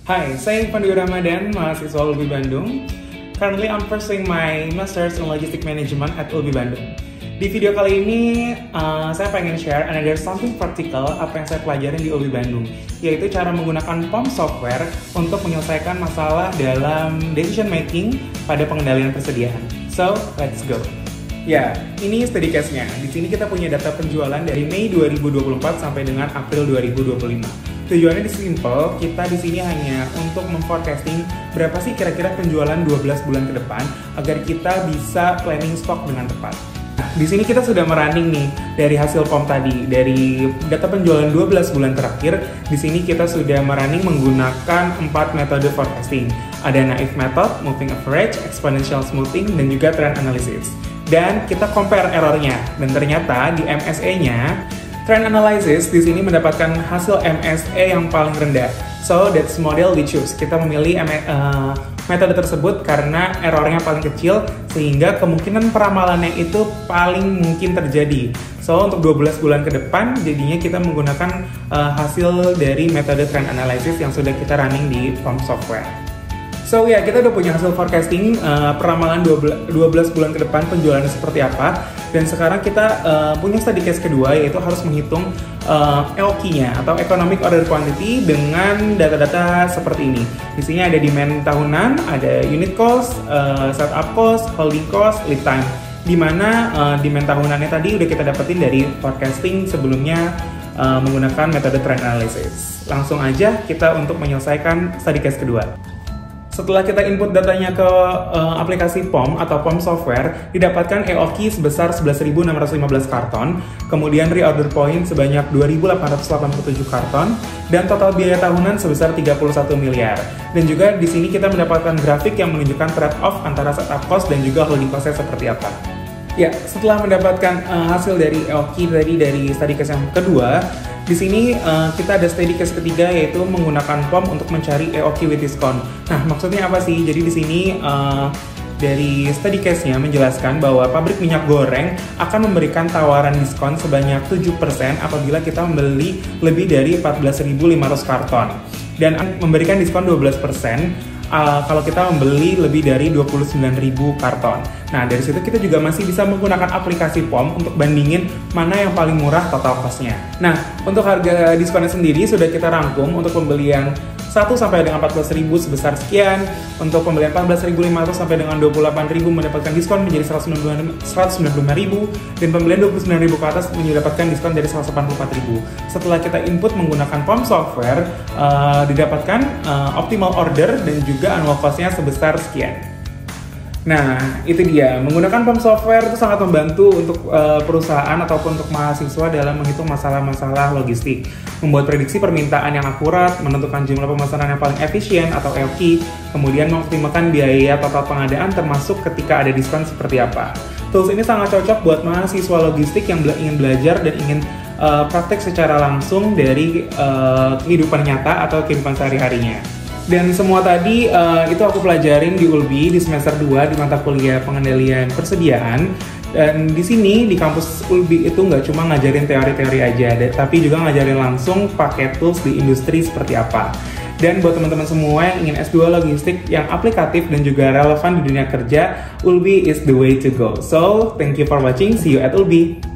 Hi, saya Pandu Ramadan, mahasiswa ULBI Bandung. Currently, I'm pursuing my Master's in Logistic Management at ULBI Bandung. Di video kali ini, saya pengen share another something practical apa yang saya pelajarin di ULBI Bandung, yaitu cara menggunakan POM software untuk menyelesaikan masalah dalam decision making pada pengendalian persediaan. So, let's go. Ya, ini study case-nya. Di sini kita punya data penjualan dari Mei 2024 sampai dengan April 2025. Tujuannya simple, kita di sini hanya untuk memforecasting berapa sih kira-kira penjualan 12 bulan ke depan agar kita bisa planning stok dengan tepat. Nah, di sini kita sudah merunning nih dari hasil POM tadi, dari data penjualan 12 bulan terakhir. Di sini kita sudah merunning menggunakan 4 metode forecasting. Ada naive method, moving average, exponential smoothing, dan juga trend analysis. Dan kita compare errornya, dan ternyata di MSE-nya trend analysis di sini mendapatkan hasil MSE yang paling rendah. So that's model we choose. Kita memilih metode tersebut karena errornya paling kecil sehingga kemungkinan peramalannya itu paling mungkin terjadi. So untuk 12 bulan ke depan jadinya kita menggunakan hasil dari metode trend analysis yang sudah kita running di POM software. So ya, kita udah punya hasil forecasting peramalan 12 bulan ke depan penjualannya seperti apa. Dan sekarang kita punya study case kedua, yaitu harus menghitung EOQ-nya atau Economic Order Quantity dengan data-data seperti ini. Di sini ada demand tahunan, ada unit cost, setup cost, holding cost, lead time. Di mana demand tahunannya tadi udah kita dapetin dari forecasting sebelumnya menggunakan metode trend analysis. Langsung aja kita untuk menyelesaikan study case kedua. Setelah kita input datanya ke aplikasi POM atau POM software, didapatkan EOQ sebesar 11.615 karton, kemudian reorder point sebanyak 2.887 karton, dan total biaya tahunan sebesar 31 miliar. Dan juga di sini kita mendapatkan grafik yang menunjukkan trade-off antara setup cost dan juga holding cost-nya seperti apa. Ya, setelah mendapatkan hasil dari EOQ tadi dari study case yang kedua, di sini kita ada study case ketiga, yaitu menggunakan POM untuk mencari EOQ with discount. Nah, maksudnya apa sih? Jadi di sini dari study case-nya menjelaskan bahwa pabrik minyak goreng akan memberikan tawaran diskon sebanyak 7% apabila kita membeli lebih dari 14.500 karton. Dan memberikan diskon 12% kalau kita membeli lebih dari 29.000 karton. Nah, dari situ kita juga masih bisa menggunakan aplikasi POM untuk bandingin mana yang paling murah total cost-nya. Nah, untuk harga diskonnya sendiri sudah kita rangkum untuk pembelian 1 sampai dengan 14.000 sebesar sekian, untuk pembelian 14.500 sampai dengan 28.000 mendapatkan diskon menjadi 195.000, dan pembelian 29.000 ke atas mendapatkan diskon dari 184.000. Setelah kita input menggunakan POM software, didapatkan optimal order dan juga annual cost-nya sebesar sekian. Nah, itu dia. Menggunakan POM software itu sangat membantu untuk perusahaan ataupun untuk mahasiswa dalam menghitung masalah-masalah logistik, membuat prediksi permintaan yang akurat, menentukan jumlah pemesanan yang paling efisien atau EOQ, kemudian mengoptimalkan biaya total pengadaan termasuk ketika ada diskon seperti apa. Tools ini sangat cocok buat mahasiswa logistik yang ingin belajar dan ingin praktek secara langsung dari kehidupan nyata atau kehidupan sehari-harinya. Dan semua tadi itu aku pelajarin di ULBI di semester 2 di mata kuliah pengendalian persediaan. Dan di sini di kampus ULBI itu nggak cuma ngajarin teori-teori aja, tapi juga ngajarin langsung pakai tools di industri seperti apa. Dan buat teman-teman semua yang ingin S2 logistik yang aplikatif dan juga relevan di dunia kerja, ULBI is the way to go. So, thank you for watching. See you at ULBI.